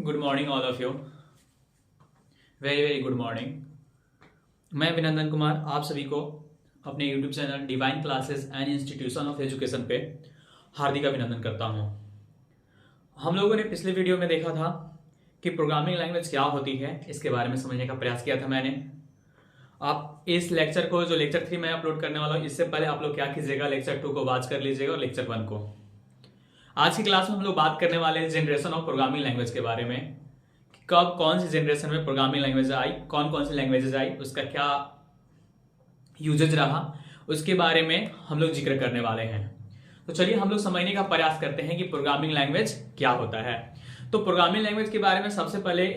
Good morning all of you. Very very good morning. मैं अभिनंदन कुमार आप सभी को अपने YouTube channel divine classes and institution of education पे हार्दिक अभिनंदन करता हूँ। हम लोगों ने पिछले वीडियो में देखा था कि प्रोग्रामिंग लैंग्वेज क्या होती है, इसके बारे में समझने का प्रयास किया था मैंने। आप इस लेक्चर को, जो लेक्चर 3 मैं अपलोड करने वाला हूँ, इससे पहले आप लोग क्या कीजिएगा, लेक्चर 2 को वॉच कर लीजिएगा और लेक्चर 1 को। आज की क्लास में हम लोग बात करने वाले हैं जनरेशन ऑफ प्रोग्रामिंग लैंग्वेज के बारे में। कब कौन सी जनरेशन में प्रोग्रामिंग लैंग्वेज आई, कौन कौन सी लैंग्वेजेस आई, उसका क्या यूजेज रहा, उसके बारे में हम लोग जिक्र करने वाले हैं। तो चलिए हम लोग समझने का प्रयास करते हैं कि प्रोग्रामिंग लैंग्वेज क्या होता है। तो प्रोग्रामिंग लैंग्वेज के बारे में सबसे पहले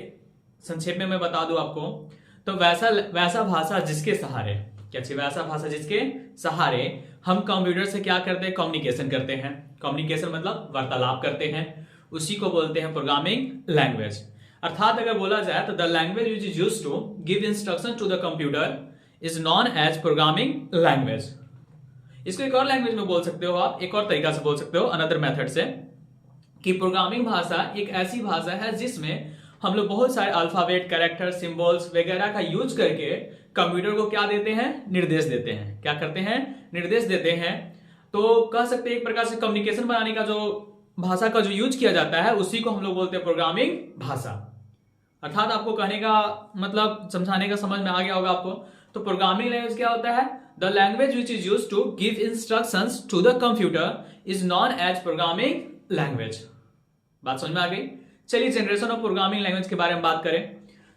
संक्षेप में मैं बता दूं आपको, तो वैसा भाषा जिसके सहारे, वैसा भाषा जिसके सहारे हम कंप्यूटर से क्या करते हैं, कम्युनिकेशन करते हैं। कम्युनिकेशन मतलब वार्तालाप करते हैं, उसी को बोलते हैं प्रोग्रामिंग लैंग्वेज। अर्थात अगर बोला जाए तो the language which is used to give instruction to the computer is known as programming language. इसको एक और लैंग्वेज में बोल सकते हो आप, एक और तरीका से बोल सकते हो, अनदर मेथड से, कि प्रोग्रामिंग भाषा एक ऐसी भाषा है जिसमें हम लोग बहुत सारे अल्फाबेट, कैरेक्टर, सिंबल्स वगैरह का यूज करके कंप्यूटर को क्या देते हैं, निर्देश देते हैं। क्या करते हैं, निर्देश देते हैं। तो कह सकते हैं एक प्रकार से कम्युनिकेशन बनाने का जो भाषा का जो यूज किया जाता है, उसी को हम लोग बोलते हैं प्रोग्रामिंग भाषा। अर्थात आपको कहने का मतलब, समझाने का समझ में आ गया होगा आपको। तो प्रोग्रामिंग लैंग्वेज क्या होता है, the language which is used to give instructions to the computer is known as programming language. बात समझ में आ गई। चलिए जनरेशन ऑफ प्रोग्रामिंग लैंग्वेज के बारे में बात करें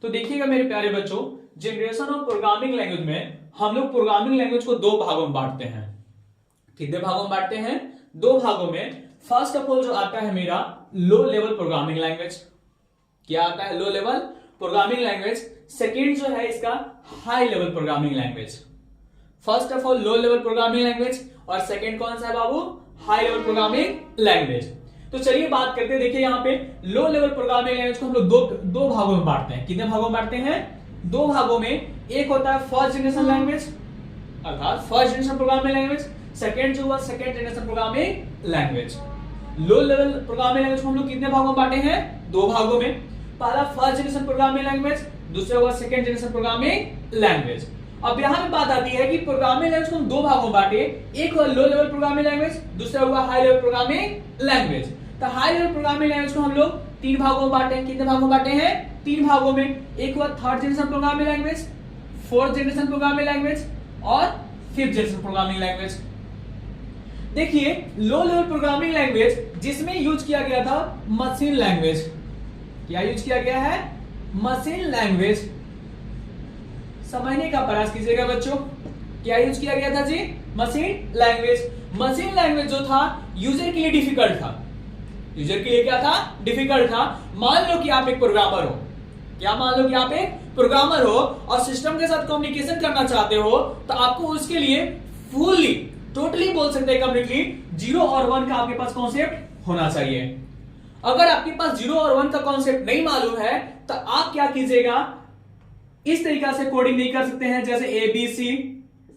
तो देखिएगा मेरे प्यारे बच्चों, जनरेशन ऑफ प्रोग्रामिंग लैंग्वेज में हम लोग प्रोग्रामिंग लैंग्वेज को 2 भागों में बांटते हैं। कितने भागों में बांटते हैं, 2 भागों में। फर्स्ट ऑफ ऑल जो आता है मेरा लो लेवल प्रोग्रामिंग लैंग्वेज। क्या आता है, low level programming language. Second जो है इसका high level programming language. First of all low level programming language और सेकेंड कौन सा है बाबू, हाई लेवल प्रोग्रामिंग लैंग्वेज। तो चलिए बात करते हैं। देखिए यहाँ पे लो लेवल प्रोग्रामिंग लैंग्वेज को हम लोग दो भागों में बांटते हैं। कितने भागों में बांटते हैं, 2 भागों में। एक होता है फर्स्ट जनरेशन लैंग्वेज, अर्थात first generation programming language. Second जो हुआ second generation programming language. Low level programming language को हम लोग कितने भागों में बांटे हैं, 2 भागों में। पहला फर्स्ट जनरेशन प्रोग्रामिंग लैंग्वेज, दूसरा हुआ सेकेंड जनरेशन प्रोग्रामिंग लैंग्वेज। अब यहां पे बात आती है कि प्रोग्रामिंग लैंग्वेज को हम 2 भागों में बांटे, एक हुआ लो लेवल प्रोग्रामिंग लैंग्वेज, दूसरा हुआ हाई लेवल प्रोग्रामिंग लैंग्वेज। तो हाई लेवल प्रोग्रामिंग लैंग्वेज को हम लोग 3 भागों में बांटे हैं। कितने भागों में बांटे हैं, 3 भागों में। एक हुआ third generation programming language, fourth generation programming language और फिफ्थ जनरेशन प्रोग्रामिंग लैंग्वेज। देखिए लो लेवल प्रोग्रामिंग लैंग्वेज जिसमें यूज किया गया था मशीन लैंग्वेज। क्या यूज किया गया है, मशीन लैंग्वेज। समझने का प्रयास कीजिएगा बच्चों, क्या यूज किया गया था जी, मशीन लैंग्वेज। मशीन लैंग्वेज जो था यूजर के लिए डिफिकल्ट था। यूजर के लिए क्या था, डिफिकल्ट था। मान लो कि आप एक प्रोग्रामर हो, क्या मान लो कि आप एक प्रोग्रामर हो और सिस्टम के साथ कम्युनिकेशन करना चाहते हो, तो आपको उसके लिए फुल्ली, टोटली बोल सकते हैं कंप्लीटली 0 और 1 का आपके पास कॉन्सेप्ट होना चाहिए। अगर आपके पास 0 और 1 का कॉन्सेप्ट नहीं मालूम है तो आप क्या कीजिएगा, इस तरीका से कोडिंग नहीं कर सकते हैं, जैसे ABC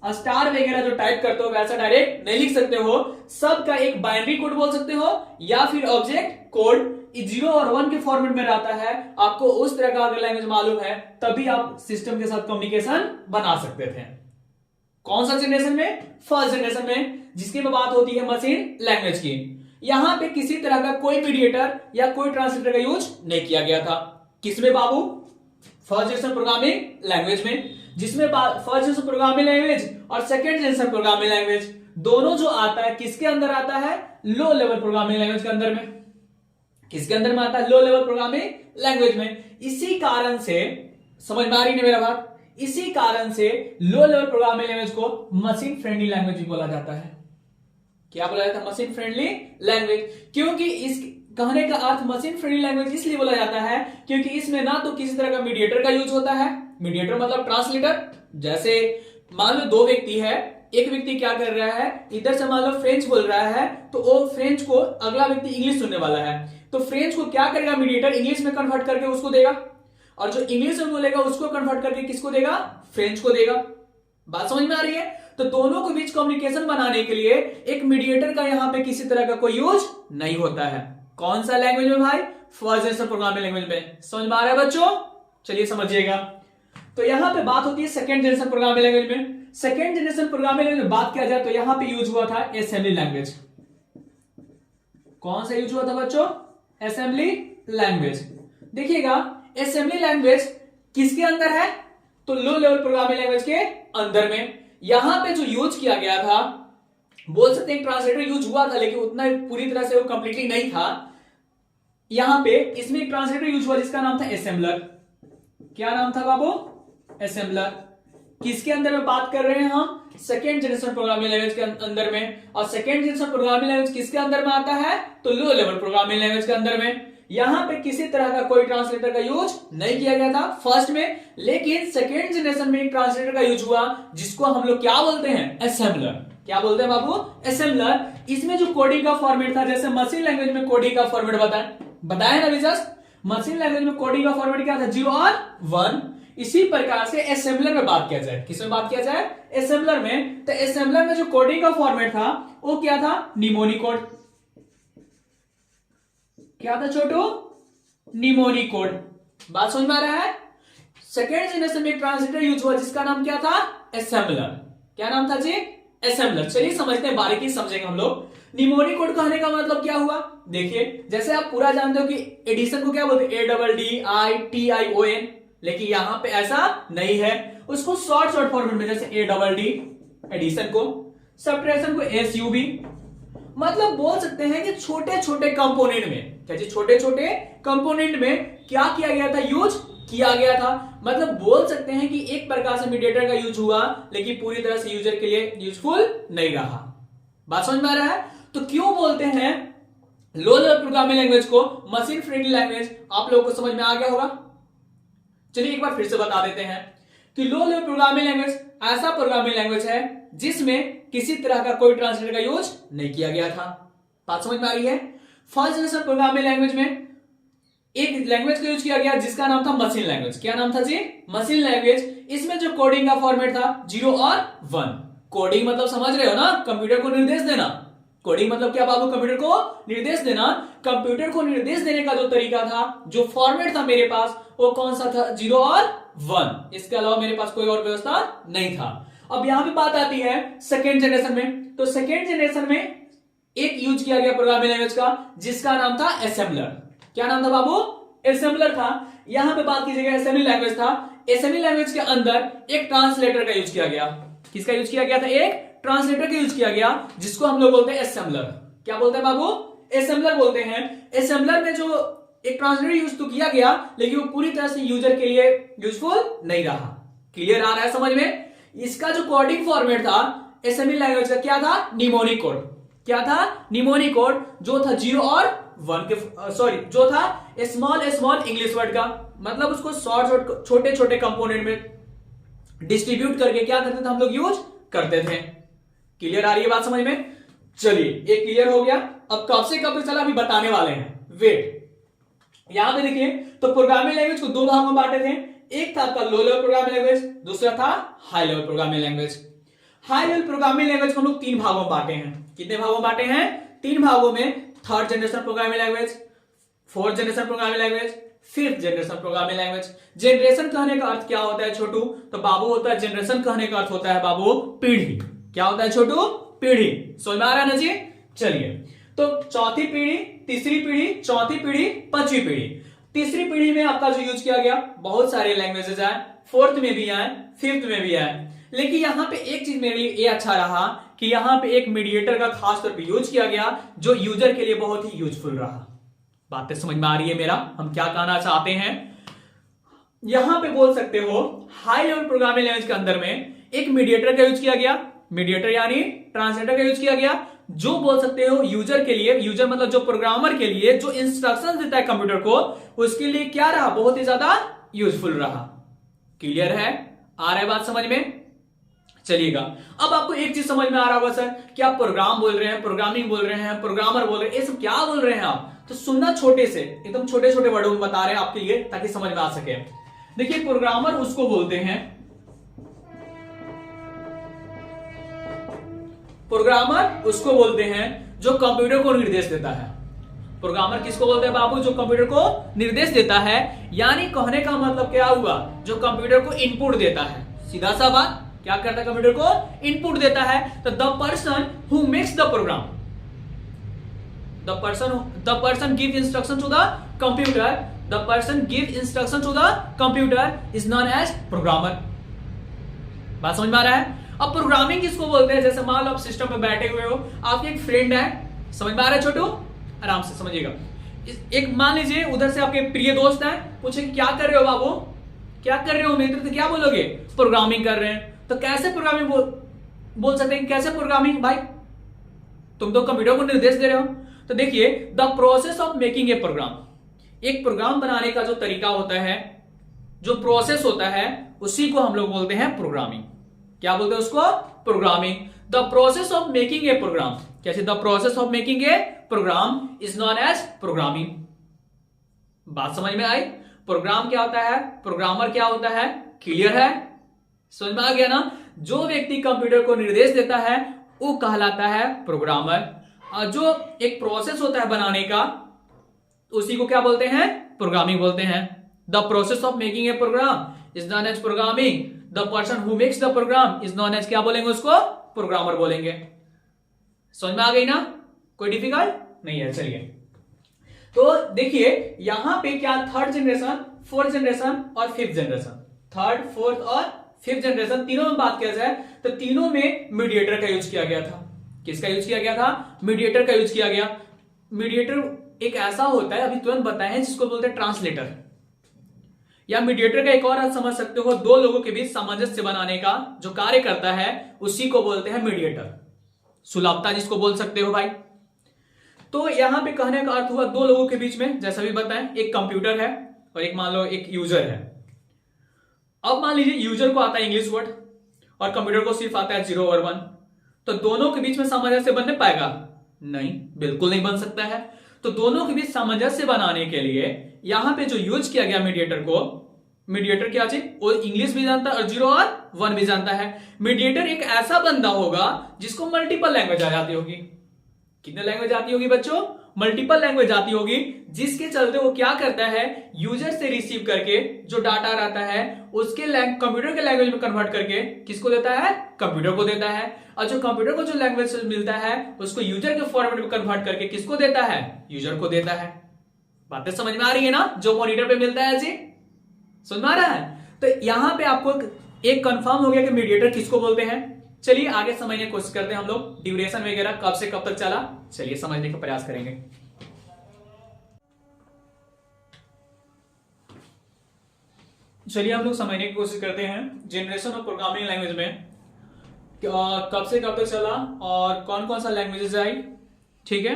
स्टार वगैरह जो टाइप करते हो वैसा डायरेक्ट नहीं लिख सकते हो। सबका एक बाइनरी कोड बोल सकते हो या फिर ऑब्जेक्ट कोड 0 और 1 के फॉर्मेट में रहता है। आपको उस तरह का अगर लैंग्वेज मालूम है तभी आप सिस्टम के साथ कम्युनिकेशन बना सकते थे। कौन सा जनरेशन में, फर्स्ट जनरेशन में, जिसकी बात होती है मशीन लैंग्वेज की। यहां पे किसी तरह का कोई मीडिएटर या कोई ट्रांसलेटर का यूज नहीं किया गया था। किसमें बाबू, फर्स्ट जनरेशन प्रोग्रामिंग लैंग्वेज में, जिसमें फर्स्ट जनरेशन प्रोग्रामिंग लैंग्वेज और सेकंड जनरेशन प्रोग्रामिंग लैंग्वेज दोनों जो आता है किसके अंदर आता है, लो लेवल प्रोग्रामिंग लैंग्वेज के अंदर में। किसके अंदर में आता है, लो लेवल प्रोग्रामिंग लैंग्वेज में। इसी कारण से, समझ में आ रही है मेरा बात, इसी कारण से लो लेवल प्रोग्रामिंग लैंग्वेज को मशीन फ्रेंडली लैंग्वेज भी बोला जाता है। क्या बोला जाता है, मशीन फ्रेंडली लैंग्वेज। क्योंकि इस कहने का अर्थ मशीन फ्रेंडली लैंग्वेज इसलिए बोला जाता है क्योंकि इसमें ना तो किसी तरह का मीडिएटर का यूज होता है। मीडिएटर मतलब ट्रांसलेटर। जैसे मान लो 2 व्यक्ति है, एक व्यक्ति क्या कर रहा है, इधर से मान लो फ्रेंच बोल रहा है, तो वो फ्रेंच को अगला व्यक्ति इंग्लिश सुनने वाला है, तो फ्रेंच को क्या करेगा, मीडिएटर इंग्लिश में कन्वर्ट करके उसको देगा, और जो इंग्लिश में बोलेगा उसको कन्वर्ट करके किसको देगा, फ्रेंच को देगा। बात समझ में आ रही है। तो दोनों के बीच कम्युनिकेशन बनाने के लिए एक मीडिएटर का यहां पे किसी तरह का कोई यूज नहीं होता है। कौन सा लैंग्वेज में भाई, फर्स्ट जनरेशन प्रोग्रामिंग लैंग्वेज में। समझ में आ रहा है बच्चों? चलिए समझिएगा। तो यहां पे बात होती है सेकेंड जनरेशन प्रोग्रामिंग लैंग्वेज में। सेकेंड जनरेशन प्रोग्रामिंग लैंग्वेज में बात किया जाए तो यहां पे यूज हुआ था असेंबली लैंग्वेज। कौन सा यूज हुआ था बच्चों? Assembly language. देखिएगा असेंबली लैंग्वेज किसके अंदर है? तो लो लेवल प्रोग्रामिंग लैंग्वेज के अंदर में। यहां पे जो यूज किया गया था, बोल सकते हैं ट्रांसलेटर यूज हुआ था, लेकिन उतना पूरी तरह से वो कंप्लीटली नहीं था। यहां पे इसमें एक ट्रांसलेटर यूज हुआ जिसका नाम था असेंबलर। क्या नाम था बाबू? असेंबलर। किसके अंदर में बात कर रहे हैं हम? सेकेंड जनरेशन प्रोग्रामिंग लैंग्वेज के अंदर में। और सेकेंड जनरेशन प्रोग्रामिंग लैंग्वेज किसके अंदर में आता है? तो लो लेवल प्रोग्रामिंग लैंग्वेज के अंदर में। यहां पे किसी तरह का कोई ट्रांसलेटर का यूज नहीं किया गया था फर्स्ट में, लेकिन सेकेंड जनरेशन में एक ट्रांसलेटर का यूज हुआ जिसको हम लोग क्या बोलते हैं? असेंबलर। क्या बोलते हैं बाबू? असेंबलर। इसमें जो कोडिंग का फॉर्मेट था, जैसे मशीन लैंग्वेज में कोडिंग का फॉर्मेट बताया ना जस्ट। मशीन लैंग्वेज में कोडिंग का फॉर्मेट क्या था? 0 और 1। इसी प्रकार से असेंबलर में बात किया जाए। किसमें बात किया जाए? असेंबलर में। तो असेंबलर में जो कोडिंग का फॉर्मेट था वो क्या था? Pneumoniae code. क्या था छोटू? Pneumoniae code. बात समझ में आ रहा है? सेकेंड जनरेशन में एक ट्रांसलेटर यूज हुआ जिसका नाम क्या था? असेंबलर। क्या नाम था जी? असेंबलर। चलिए समझते हैं, बारीकी समझेंगे हम लोग। निमोनी कोड कहने का मतलब क्या हुआ? देखिए जैसे आप पूरा जानते हो कि एडिशन को क्या बोलते हैं? ADDITION, लेकिन यहां पे ऐसा नहीं है। उसको शॉर्ट फॉर्मेट में, जैसे ADD एडिशन को, सब्ट्रैक्शन को SUB। मतलब बोल सकते हैं कि छोटे छोटे कंपोनेंट में, क्या जी? छोटे छोटे कंपोनेंट में क्या किया गया था? यूज किया गया था। मतलब बोल सकते हैं कि एक प्रकार से मीडिएटर का यूज हुआ, लेकिन पूरी तरह से यूजर के लिए यूजफुल नहीं रहा। बात समझ में आ रहा है? तो क्यों बोलते हैं लो लेवल प्रोग्रामिंग लैंग्वेज को मशीन फ्रेंडली लैंग्वेज? आप लोगों को समझ में आ गया होगा। चलिए एक बार फिर से बता देते हैं कि लो लेवल प्रोग्रामिंग लैंग्वेज ऐसा प्रोग्रामिंग लैंग्वेज है जिसमें किसी तरह का कोई ट्रांसलेटर का यूज नहीं किया गया था। बात समझ में आ रही है? फर्स्ट जनरेशन प्रोग्रामिंग लैंग्वेज में एक लैंग्वेज का यूज किया गया जिसका नाम था मशीन लैंग्वेज। क्या नाम था जी? Machine language. इसमें जो कोडिंग का फॉर्मेट था 0 और 1। कोडिंग मतलब समझ रहे हो ना? कंप्यूटर को निर्देश देना। कोडिंग मतलब क्या बाबू? कंप्यूटर को निर्देश देना। कंप्यूटर को निर्देश देने का जो तरीका था, जो फॉर्मेट था मेरे पास, वो कौन सा था? 0 और 1। इसके अलावा मेरे पास कोई और व्यवस्था नहीं था। अब यहां पे बात आती है सेकेंड जनरेशन में। तो सेकेंड जनरेशन में एक यूज किया गया प्रोग्रामिंग लैंग्वेज का जिसका नाम था असेंबलर। क्या नाम था बाबू? असेंबलर था। यहां पे बात कीजिएगा असेंबली लैंग्वेज था। असेंबली लैंग्वेज के अंदर एक ट्रांसलेटर का यूज किया गया। किसका यूज किया गया था? एक ट्रांसलेटर का यूज किया गया जिसको हम लोग बोलते हैं असेंबलर। क्या बोलते हैं बाबू? असेंबलर बोलते हैं। असेंबलर में जो एक ट्रांसलेटर यूज तो किया गया, लेकिन वो पूरी तरह से यूजर के लिए यूजफुल नहीं रहा। क्लियर आ रहा है समझ में? इसका जो कोडिंग फॉर्मेट था असेंबली लैंग्वेज का क्या था? Pneumoniae code. क्या था? निमोनी कोड, जो था 0 और 1 के, जो था स्मॉल इंग्लिश वर्ड का। मतलब उसको शॉर्ट छोटे छोटे कंपोनेंट में डिस्ट्रीब्यूट करके क्या करते थे हम लोग? यूज करते थे। क्लियर आ रही है बात समझ में? चलिए एक क्लियर हो गया। अब कब से कब चला अभी बताने वाले हैं, वेट। यहां पे देखिए, तो प्रोग्रामिंग लैंग्वेज को दो भागों में बांटे थे। एक था आपका लो लेवल प्रोग्रामिंग लैंग्वेज, दूसरा था high level programming language. High level programming language को हम लोग 3 भागों में बांटे हैं। कितने भागों में बांटे हैं? 3 भागों में। Third generation programming language, fourth generation programming language, fifth generation programming language. Generation कहने का अर्थ क्या होता है छोटू? तो बाबू होता है, जनरेशन कहने का अर्थ होता है बाबू पीढ़ी। क्या होता है छोटू? पीढ़ी। समझ में आ रहा है ना जी? चलिए, तो चौथी पीढ़ी, तीसरी पीढ़ी, चौथी पीढ़ी, पांचवी पीढ़ी। तीसरी पीढ़ी में आपका जो यूज किया गया बहुत सारे लैंग्वेजेस आए, फोर्थ में भी आए, फिफ्थ में भी आए। लेकिन यहां पे एक चीज मेरे लिए ये अच्छा रहा कि यहां पे एक मीडिएटर का खास तौर पे यूज किया गया जो यूजर के लिए बहुत ही यूजफुल रहा। बातें समझ में आ रही है मेरा? हम क्या कहना चाहते हैं? यहां पे बोल सकते हो हाई लेवल प्रोग्रामिंग लैंग्वेज के अंदर में एक मीडिएटर का यूज किया गया। मीडिएटर यानी ट्रांसलेटर का यूज किया गया, जो बोल सकते हो यूजर के लिए, यूजर मतलब जो प्रोग्रामर के लिए जो इंस्ट्रक्शन देता है कंप्यूटर को, उसके लिए क्या रहा? बहुत ही ज्यादा यूजफुल रहा। क्लियर है? आ रहा है बात समझ में? चलिएगा, अब आपको एक चीज समझ में आ रहा होगा सर कि आप प्रोग्राम बोल रहे हैं, प्रोग्रामिंग बोल रहे हैं, प्रोग्रामर बोल रहे हैं, ये सब क्या बोल रहे हैं आप? तो सुनना छोटे से, एकदम छोटे छोटे वर्डों में बता रहे हैं आपके लिए ताकि समझ में आ सके। देखिए, प्रोग्रामर उसको बोलते हैं, प्रोग्रामर उसको बोलते हैं जो कंप्यूटर को निर्देश देता है। प्रोग्रामर किसको बोलते हैं बाबू? जो कंप्यूटर को निर्देश देता है, यानी कहने का मतलब क्या हुआ? जो कंप्यूटर को इनपुट देता है। सीधा सा बात, क्या करता है? कंप्यूटर को इनपुट देता है। तो the person who makes the program, the person give instruction to the computer, the person give instruction to the computer is known as programmer. बात समझ में आ रहा है? अब प्रोग्रामिंग किसको बोलते हैं? जैसे मान लो आप सिस्टम में बैठे हुए हो, आपके एक फ्रेंड है, समझ में आ रहा है छोटू? आराम से समझिएगा। एक मान लीजिए उधर से आपके प्रिय दोस्त हैं, पूछे क्या कर रहे हो बाबू, क्या कर रहे हो मित्र? तो क्या बोलोगे? प्रोग्रामिंग कर रहे हैं। तो कैसे प्रोग्रामिंग बोल सकते हैं? कैसे प्रोग्रामिंग भाई? तुम तो कंप्यूटर को निर्देश दे रहे हो। तो देखिए, the process of making a program, एक प्रोग्राम बनाने का जो तरीका होता है, जो प्रोसेस होता है, उसी को हम लोग बोलते हैं प्रोग्रामिंग। क्या बोलते हैं उसको? Programming. The process of making a program, कैसे? The process of making a program is known as programming. बात समझ में आई? प्रोग्राम क्या होता है, प्रोग्रामर क्या होता है? क्लियर है? समझ में आ गया ना? जो व्यक्ति कंप्यूटर को निर्देश देता है वो कहलाता है प्रोग्रामर, और जो एक प्रोसेस होता है बनाने का, उसी को क्या बोलते हैं? प्रोग्रामिंग बोलते हैं। The process of making a program is known as programming. The person who makes the program is known as, क्या बोलेंगे उसको? प्रोग्रामर बोलेंगे। समझ में आ गई ना? कोई डिफिकल्ट नहीं है। चलिए, तो देखिए यहां पे क्या, थर्ड जनरेशन, फोर्थ जनरेशन और फिफ्थ जनरेशन, थर्ड, फोर्थ और फिफ्थ जनरेशन, तीनों में बात किया जाए तो तीनों में मीडिएटर का यूज किया गया था। किसका यूज किया गया था? मीडिएटर का यूज किया गया। मीडिएटर एक ऐसा होता है, अभी तुरंत बताए हैं, जिसको बोलते हैं ट्रांसलेटर। या मीडिएटर का एक और अर्थ समझ सकते हो, दो लोगों के बीच सामंजस्य बनाने का जो कार्य करता है, उसी को बोलते हैं मीडिएटर। सुलभता जिसको बोल सकते हो भाई। तो यहां पे कहने का अर्थ हुआ दो लोगों के बीच में, जैसा भी बताएं, एक कंप्यूटर है और एक मान लो एक यूजर है। अब मान लीजिए यूजर को आता है इंग्लिश वर्ड और कंप्यूटर को सिर्फ आता है 0 और 1, तो दोनों के बीच में सामंजस्य बनने पाएगा? नहीं, बिल्कुल नहीं बन सकता है। तो दोनों के बीच सामंजस्य बनाने के लिए यहां पे जो यूज किया गया मीडिएटर को, मीडिएटर क्या चीज? वो इंग्लिश भी जानता है और 0 और 1 भी जानता है। मीडिएटर एक ऐसा बंदा होगा जिसको मल्टीपल लैंग्वेज आ जाती होगी। कितने लैंग्वेज आती होगी बच्चों? मल्टीपल लैंग्वेज आती होगी, जिसके चलते वो क्या करता है, यूजर से रिसीव करके जो डाटा रहता है उसके कंप्यूटर के लैंग्वेज में कन्वर्ट करके किसको देता है? कंप्यूटर को देता है। और जो कंप्यूटर को जो लैंग्वेज मिलता है उसको यूजर के फॉर्मेट में कन्वर्ट करके किसको देता है? यूजर को देता है। बातें समझ में आ रही है ना? जो मॉनिटर पे मिलता है जी, समझ में आ रहा है? तो यहां पे आपको एक कंफर्म हो गया कि मीडिएटर किसको बोलते हैं। चलिए आगे समझने की कोशिश करते हैं हम लोग। ड्यूरेशन वगैरह कब से कब तक चला, चलिए समझने का प्रयास करेंगे। चलिए हम लोग समझने की कोशिश करते हैं जनरेशन ऑफ प्रोग्रामिंग लैंग्वेज में कब से कब तक चला और कौन कौन सा लैंग्वेजेस आई, ठीक है,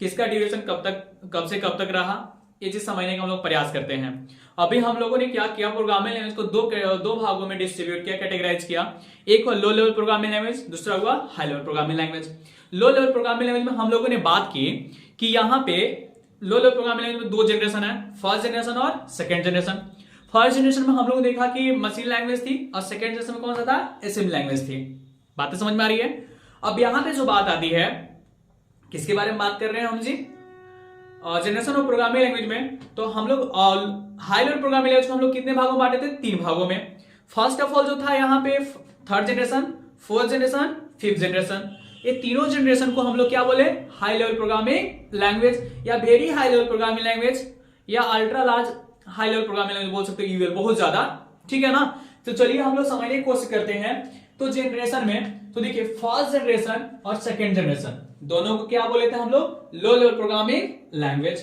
किसका ड्यूरेशन कब से कब तक रहा, ये चीज समझने का हम लोग प्रयास करते हैं। अभी हम लोगों ने क्या किया, प्रोग्रामिंग लैंग्वेज को दो भागों में डिस्ट्रीब्यूट किया, कैटेगराइज किया। एक हुआ लो लेवल प्रोग्रामिंग लैंग्वेज, दूसरा हुआ high level programming language. Low level programming language में हम लोगों ने बात की कि यहाँ पे लो लेवल प्रोग्रामिंग लैंग्वेज में दो जनरेशन है, फर्स्ट जनरेशन और सेकेंड जनरेशन। फर्स्ट जनरेशन में हम लोग देखा कि मशीन लैंग्वेज थी और सेकेंड जनरेशन में कौन सा था? असेंबली लैंग्वेज थी। बातें समझ में आ रही है? अब यहां पे जो बात आती है, किसके बारे में बात कर रहे हैं हम जी? जनरेशन ऑफ प्रोग्रामिंग लैंग्वेज में तो हम लोग हाई लेवल प्रोग्रामिंग लैंग्वेज को हम लोग कितने भागों में बांटे थे? 3 भागों में। फर्स्ट ऑफ ऑल जो था यहाँ पे third generation, fourth generation, fifth generation, ये तीनों जनरेशन को हम लोग क्या बोले? हाई लेवल प्रोग्रामिंग लैंग्वेज या very high level programming language या ultra large high level programming language बोल सकते हो, यूएल, बहुत ज्यादा, ठीक है ना? तो चलिए हम लोग समझने की कोशिश करते हैं। तो जनरेशन में तो देखिए फर्स्ट जनरेशन और सेकेंड जनरेशन दोनों को क्या बोले थे हम लोग? Low level programming language.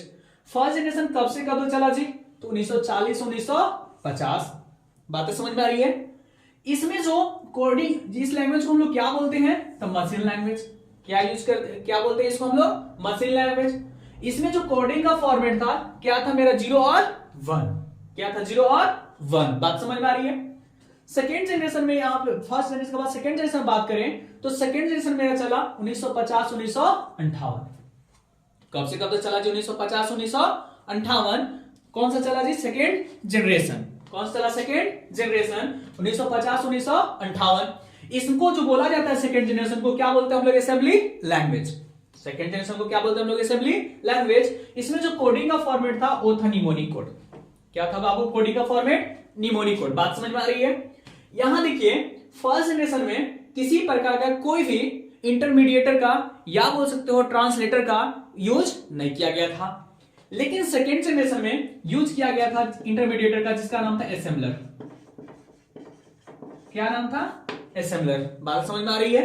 First generation कब से कब तक चला जी? तो 1940 1950। बातें समझ में आ रही है? इसमें जो कोडिंग, जिस लैंग्वेज को हम लोग क्या बोलते हैं? तो मशीन लैंग्वेज। क्या बोलते हैं इसको हम लोग? Machine language. इसमें जो कोडिंग का फॉर्मेट था क्या था मेरा? 0 और 1। क्या था? 0 और 1। बात समझ में आ रही है? सेकेंड जनरेशन में यहां पे फर्स्ट जनरेशन के बाद सेकेंड जनरेशन बात करें तो सेकेंड जनरेशन मेरा चला 1950 1958। कब से कब तक चला जी? 1950 1958। कौन सा चला जी? Second generation. कौन सा चला? Second generation 1950 1958। इसको जो बोला जाता है सेकेंड जनरेशन को क्या बोलते हैं हम लोग? Assembly language. सेकेंड जनरेशन को क्या बोलते हैं हम लोग? Assembly language. इसमें जो कोडिंग का फॉर्मेट था वो था निमोनिक कोड। क्या था बाबू? कोडिंग का फॉर्मेट निमोनिक कोड। बात समझ में आ रही है? यहां देखिए फर्स्ट जनरेशन में किसी प्रकार का कोई भी इंटरमीडिएटर का या बोल सकते हो ट्रांसलेटर का यूज नहीं किया गया था, लेकिन सेकेंड जनरेशन में यूज किया गया था इंटरमीडिएटर का, जिसका नाम था असेंबलर। क्या नाम था? असेंबलर। बात समझ में आ रही है?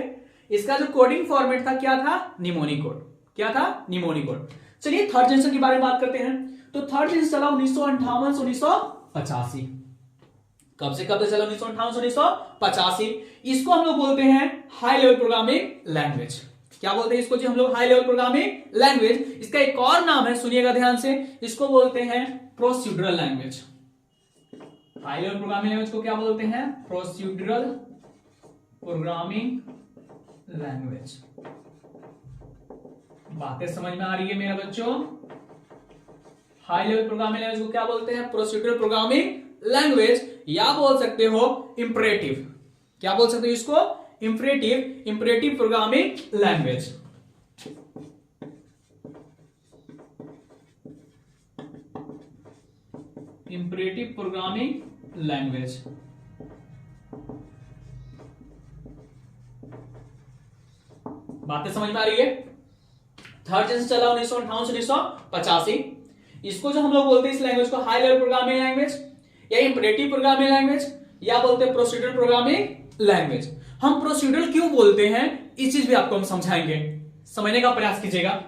इसका जो कोडिंग फॉर्मेट था क्या था? Mnemonic code. क्या था? Mnemonic code. चलिए थर्ड जनरेशन के बारे में बात करते हैं। तो थर्ड जनरेशन चला 1958 से 1985। कब से कब तक चला? 1958 से 1985। इसको हम लोग बोलते हैं हाई लेवल प्रोग्रामिंग लैंग्वेज। क्या बोलते हैं इसको जी? हम लोग हाई लेवल प्रोग्रामिंग लैंग्वेज। इसका एक और नाम है, सुनिएगा ध्यान से, इसको बोलते हैं procedural language. High level programming language को क्या बोलते हैं? Procedural programming language. बातें समझ में आ रही है मेरा बच्चों? हाई लेवल प्रोग्रामिंग लैंग्वेज को क्या बोलते हैं? प्रोसीड्यूरल प्रोग्रामिंग लैंग्वेज, या बोल सकते हो इंपरेटिव। क्या बोल सकते हो इसको? Imperative programming language. Imperative programming language. बातें समझ में आ रही है? थर्ड जनरेशन चला 1958 से 1985। इसको जो हम लोग बोलते हैं इस लैंग्वेज को हाई लेवल प्रोग्रामिंग लैंग्वेज या इंपरेटिव प्रोग्रामिंग लैंग्वेज या बोलते हैं प्रोसीड्यूरल प्रोग्रामिंग लैंग्वेज। हम प्रोसीड्यूरल क्यों बोलते हैं इस चीज भी आपको हम समझाएंगे, समझने का प्रयास कीजिएगा।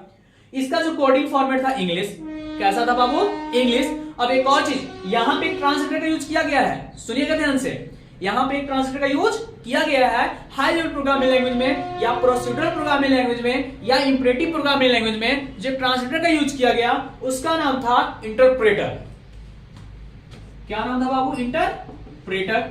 इसका जो कोडिंग फॉर्मेट था इंग्लिश। कैसा था बाबू? इंग्लिश। अब एक और चीज, यहां पे एक ट्रांसलेटर का यूज किया गया है, सुनिएगा ध्यान से। यहां पे एक ट्रांसलेटर का यूज किया गया है हाई लेवल प्रोग्रामिंग लैंग्वेज में या प्रोसीड्यूरल प्रोग्रामिंग लैंग्वेज में या इंपरेटिव प्रोग्रामिंग लैंग्वेज में। जो ट्रांसलेटर का यूज किया गया उसका नाम था इंटरप्रेटर। क्या नाम था बाबू? इंटरप्रेटर।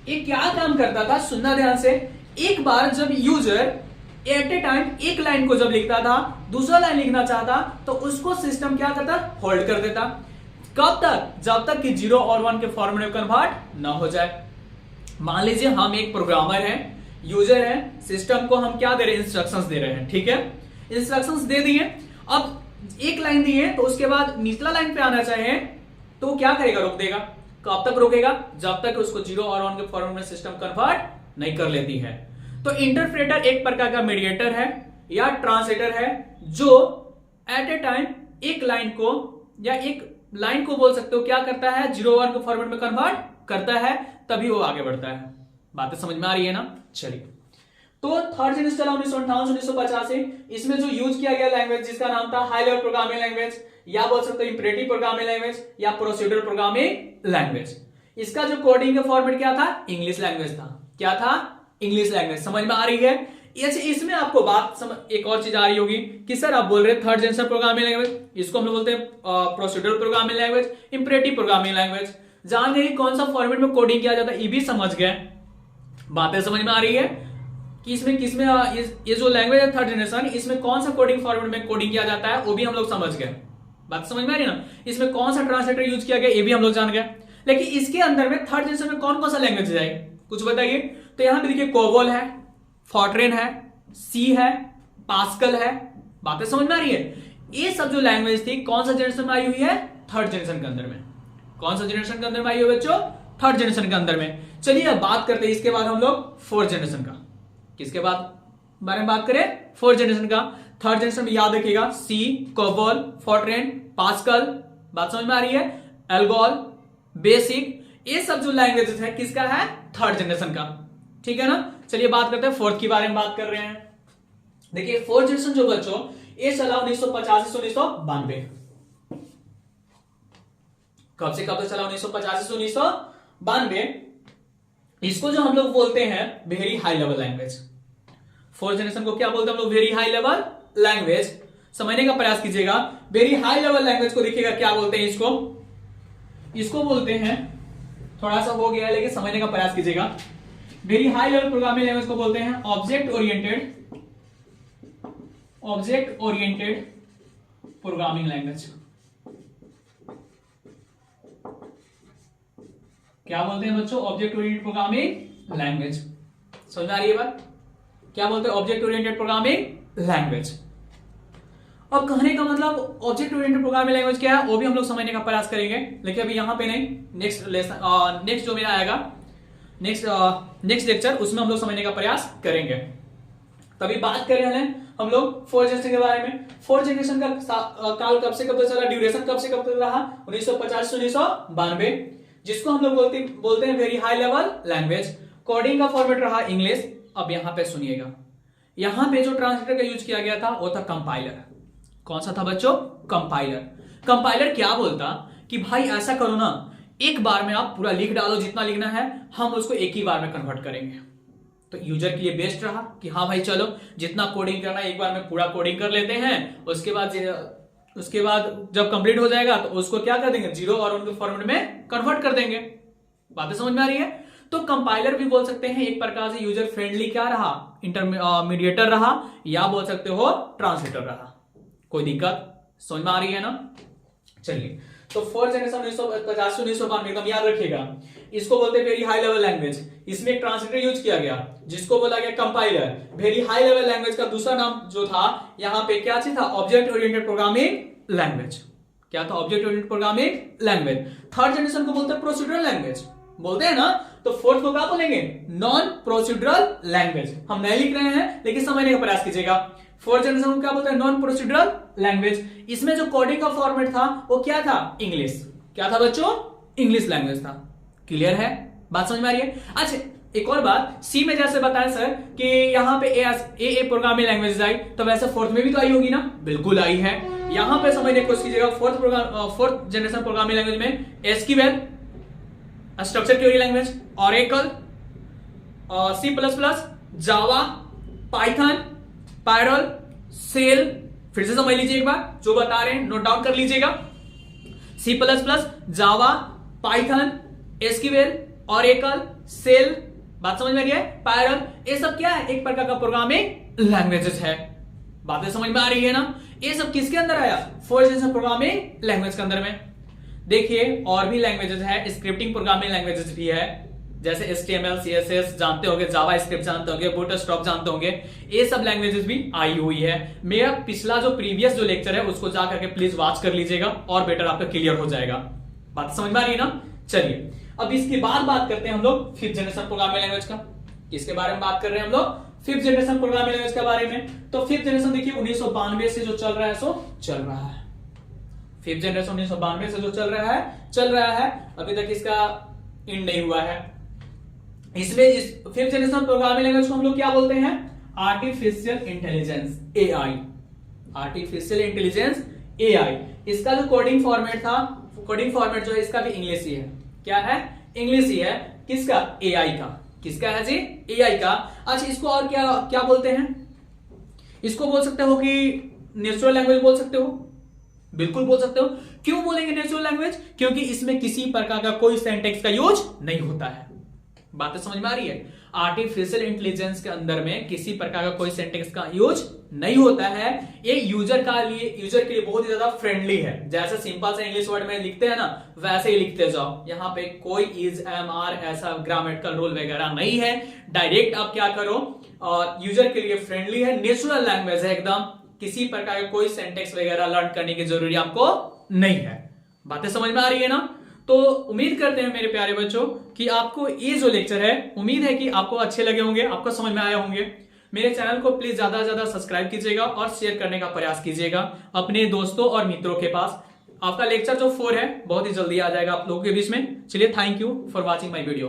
ये क्या काम करता था? सुनना ध्यान से। एक बार जब यूजर एट ए टाइम एक लाइन को जब लिखता था, दूसरा लाइन लिखना चाहता, तो उसको सिस्टम क्या करता? होल्ड कर देता। कब तक? जब तक कि 0 और 1 के फॉर्मेट में कन्वर्ट ना हो जाए। मान लीजिए हम एक प्रोग्रामर हैं, यूजर हैं, सिस्टम को हम क्या दे रहे हैं? इंस्ट्रक्शंस दे रहे हैं। ठीक है, इंस्ट्रक्शंस दे दिए। अब एक लाइन दी है, तो उसके बाद निचला लाइन पे आना चाहिए, तो क्या करेगा? रोक देगा। कब तक रोकेगा? जब तक उसको 0 और 1 के फॉर्मेट में सिस्टम कन्वर्ट नहीं कर लेती है। तो इंटरप्रेटर एक प्रकार का मीडिएटर है या ट्रांसलेटर है, जो एट ए टाइम एक लाइन को या एक लाइन को बोल सकते हो क्या करता है? 0 1 के फॉर्मेट में कन्वर्ट करता है, तभी वो आगे बढ़ता है। बातें समझ में आ रही है ना? चलिए, तो थर्ड जनरेशन चला 1958 से 1985। इसमें जो यूज किया गया लैंग्वेज जिसका नाम था हाई लेवल प्रोग्रामिंग लैंग्वेज या बोल सकते हो इंपरेटिव प्रोग्रामिंग लैंग्वेज या प्रोसीड्यूरल प्रोग्रामिंग लैंग्वेज। इसका जो कोडिंग का फॉर्मेट क्या था? इंग्लिश लैंग्वेज था। क्या था? English language. समझ में आ रही है? इसमें आपको बात एक और चीज आ रही होगी कि सर आप बोल रहे हैं थर्ड जनरेशन प्रोग्रामिंग लैंग्वेज, इसको हम लोग बोलते हैं procedural programming language, imperative programming language. जान गए कौन सा फॉर्मेट में कोडिंग किया जाता है, ये भी समझ गए। बातें समझ में आ रही है कि इसमें किसमें ये जो लैंग्वेज है थर्ड जनरेशन, इसमें कौन सा कोडिंग फॉर्मेट में कोडिंग किया जाता है, वो भी हम लोग समझ गए। बात समझ में आ रही है ना? इसमें कौन सा ट्रांसलेटर यूज किया गया, ये भी हम लोग जान गए। लेकिन इसके अंदर में थर्ड जनरेशन में कौन कौन सा लैंग्वेज है, कुछ बताइए। तो यहां पे देखिए कोबोल है, फॉर्ट्रेन है, सी है, पास्कल है। बातें समझ में आ रही है? ये सब जो लैंग्वेज थी कौन सा जनरेशन में आई हुई है? थर्ड जनरेशन के अंदर में। कौन सा जनरेशन के अंदर में आई हुई है बच्चों? थर्ड जनरेशन के अंदर में। चलिए अब बात करते हैं इसके बाद हम लोग फोर्थ जनरेशन का। किसके बाद बारे में बात करें? फोर्थ जनरेशन का। थर्ड जनरेशन में याद रखिएगा सी, कोबोल, फॉर्ट्रेन, पास्कल। बात समझ में आ रही है? एल्गोल, बेसिक, ये सब जो लैंग्वेजेस है किसका है? थर्ड जनरेशन का। ठीक है ना? चलिए बात करते हैं फोर्थ के बारे में बात कर रहे हैं। देखिए फोर्थ जनरेशन जो बच्चों ये चला 1985 से 1992। कब से कब तक चला? 1985 से 1992। इसको जो हम लोग बोलते हैं very high level language. Fourth generation को क्या बोलते हैं हम लोग? Very high level language. समझने का प्रयास कीजिएगा। वेरी हाई लेवल लैंग्वेज को देखिएगा क्या बोलते हैं इसको बोलते हैं, थोड़ा सा हो गया लेकिन समझने का प्रयास कीजिएगा। Very high level programming language को बोलते हैं ऑब्जेक्ट ओरिएंटेड प्रोग्रामिंग लैंग्वेज। क्या बोलते हैं बच्चों? Object oriented programming language. समझ में आ रही है बात? क्या बोलते हैं, ऑब्जेक्ट ओरिएंटेड प्रोग्रामिंग लैंग्वेज। अब कहने का मतलब ऑब्जेक्ट ओरिएंटेड प्रोग्रामिंग लैंग्वेज क्या है वो भी हम लोग समझने का प्रयास करेंगे, लेकिन अभी यहां पे नहीं, नेक्स्ट जो मेरा आएगा, नेक्स्ट लेक्चर, उसमें हम लोग समझने का प्रयास करेंगे। तभी बात कर रहे हैं हम लोग फोर्थ जनरेशन के बारे में। फोर्थ जनरेशन का काल कब से कब तक चला, ड्यूरेशन कब से कब तक रहा, 1950 से 1992, जिसको हम लोग बोलते हैं very high level language. Coding का फॉर्मेट रहा इंग्लिश। अब यहां पे सुनिएगा, यहां पे जो ट्रांसलेटर का यूज किया गया था वो था कंपाइलर। कौन सा था बच्चों, कंपाइलर। कंपाइलर क्या बोलता कि भाई ऐसा करो ना, एक बार में आप पूरा लिख डालो जितना लिखना है, हम उसको एक ही बार में कन्वर्ट करेंगे। तो यूजर के लिए बेस्ट रहा कि हाँ भाई चलो जितना कोडिंग करना है एक बार में पूरा कोडिंग कर लेते हैं, उसके बाद जब कंप्लीट हो जाएगा तो उसको क्या कर देंगे, जीरो और उनके फॉर्मेट में कन्वर्ट कर देंगे। बातें समझ में आ रही है। तो कंपाइलर भी बोल सकते हैं एक प्रकार से यूजर फ्रेंडली क्या रहा, इंटरमीडिएटर रहा, या बोल सकते हो ट्रांसलेटर रहा। कोई दिक्कत समझ में आ रही है ना। चलिए, तो फोर्थ जनरेशन 1950 से 1992 एकदम याद रखिएगा, इसको बोलते हैं वेरी हाई लेवल लैंग्वेज। इसमें एक ट्रांसलेटर यूज किया गया जिसको बोला गया compiler. Very high level language का दूसरा नाम जो था यहां पे क्या चीज था, ऑब्जेक्ट ओरिएंटेड प्रोग्रामिंग लैंग्वेज। क्या था, object oriented programming language. Third generation को बोलते हैं प्रोसीड्यूरल लैंग्वेज, बोलते हैं ना। तो फोर्थ को क्या बोलेंगे, नॉन प्रोसीड्यूरल लैंग्वेज। हम नहीं लिख रहे हैं लेकिन समझने का प्रयास कीजिएगा। फोर्थ जनरेशन को क्या बोलते हैं, नॉन प्रोसीड्यूरल लैंग्वेज। इसमें जो कोडिंग का फॉर्मेट था वो क्या था, इंग्लिश। क्या था बच्चों, इंग्लिश लैंग्वेज था। क्लियर है, बात समझ में आ रही है। अच्छा, एक और बात, सी में जैसे बताया सर कि यहां पे ए प्रोग्रामिंग लैंग्वेज आई, तो वैसे फोर्थ में भी तो आई होगी ना, बिल्कुल आई है। यहां पे समझने की कोशिश कीजिएगा, फोर्थ जनरेशन प्रोग्रामिंग लैंग्वेज में SQL, structure query language, oracle, C++, जावा, पाइथन, पायरल, सेल। फिर से समझ लीजिए एक बार, जो बता रहे हैं नोट डाउन कर लीजिएगा। C++, जावा, पाइथन, एसक्यूएल, ऑरेकल, सेल। बात समझ में आ रही है। पायरल, ये सब क्या है, एक प्रकार का प्रोग्रामिंग लैंग्वेजेस है। बातें समझ में आ रही है ना। ये सब किसके अंदर आया, फोर्थ जनरेशन प्रोग्रामिंग लैंग्वेज के अंदर में। देखिए और भी लैंग्वेजेस है, स्क्रिप्टिंग प्रोग्रामिंग लैंग्वेजेस भी है, जैसे HTML, CSS जानते होंगे, जावा स्क्रिप्ट जानते होंगे, बूटस्ट्रैप जानते होंगे। ये सब लैंग्वेजेस भी आई हुई है। मेरा पिछला जो प्रीवियस जो लेक्चर है उसको जाकर के प्लीज वॉच कर लीजिएगा और बेटर आपका क्लियर हो जाएगा। बात समझ में आ रही है ना। चलिए, अब इसके बाद बात करते हैं हम लोग फिफ्थ जनरेशन प्रोग्रामिंग लैंग्वेज का। किसके बारे में बात कर रहे हैं हम लोग, फिफ्थ जनरेशन प्रोग्रामिंग लैंग्वेज के बारे में। तो फिफ्थ जनरेशन देखिए 1992 से जो चल रहा है सो चल रहा है। फिफ्थ जनरेशन 1992 से जो चल रहा है, अभी तक इसका एंड नहीं हुआ है। इसमें इस फिफ्थ जनरेशन प्रोग्रामिंग लैंग्वेज को हम लोग क्या बोलते हैं, artificial intelligence, AI। Artificial intelligence, AI। इसका जो कोडिंग फॉर्मेट था, कोडिंग फॉर्मेट जो है इसका भी इंग्लिश ही है। क्या है, इंग्लिश ही है। किसका, AI का। किसका है जी, AI का। अच्छा, इसको और क्या बोलते हैं, इसको बोल सकते हो कि नेचुरल लैंग्वेज बोल सकते हो, बिल्कुल बोल सकते हो। क्यों बोलेंगे नेचुरल लैंग्वेज, क्योंकि इसमें किसी प्रकार का कोई सेंटेक्स का यूज नहीं होता है। बातें समझ में आ रही है। आर्टिफिशियल इंटेलिजेंस के अंदर में किसी प्रकार का कोई सेंटेक्स का यूज नहीं होता है। ये यूजर के लिए बहुत ही ज्यादा फ्रेंडली है। जैसे सिंपल से इंग्लिश वर्ड में लिखते हैं ना, वैसे ही लिखते जाओ। यहाँ पे कोई इज, एम, आर ऐसा ग्रामेटिकल रूल वगैरह नहीं है। डायरेक्ट आप क्या करो, और यूजर के लिए फ्रेंडली है, नेचुरल लैंग्वेज है एकदम। किसी प्रकार का कोई सेंटेक्स वगैरह लर्न करने की जरूरी आपको नहीं है। बातें समझ में आ रही है ना। तो उम्मीद करते हैं मेरे प्यारे बच्चों कि आपको ये जो लेक्चर है, उम्मीद है कि आपको अच्छे लगे होंगे, आपको समझ में आए होंगे। मेरे चैनल को प्लीज ज्यादा से ज्यादा सब्सक्राइब कीजिएगा और शेयर करने का प्रयास कीजिएगा अपने दोस्तों और मित्रों के पास। आपका लेक्चर जो 4 है बहुत ही जल्दी आ जाएगा आप लोगों के बीच में। चलिए, thank you for watching my video.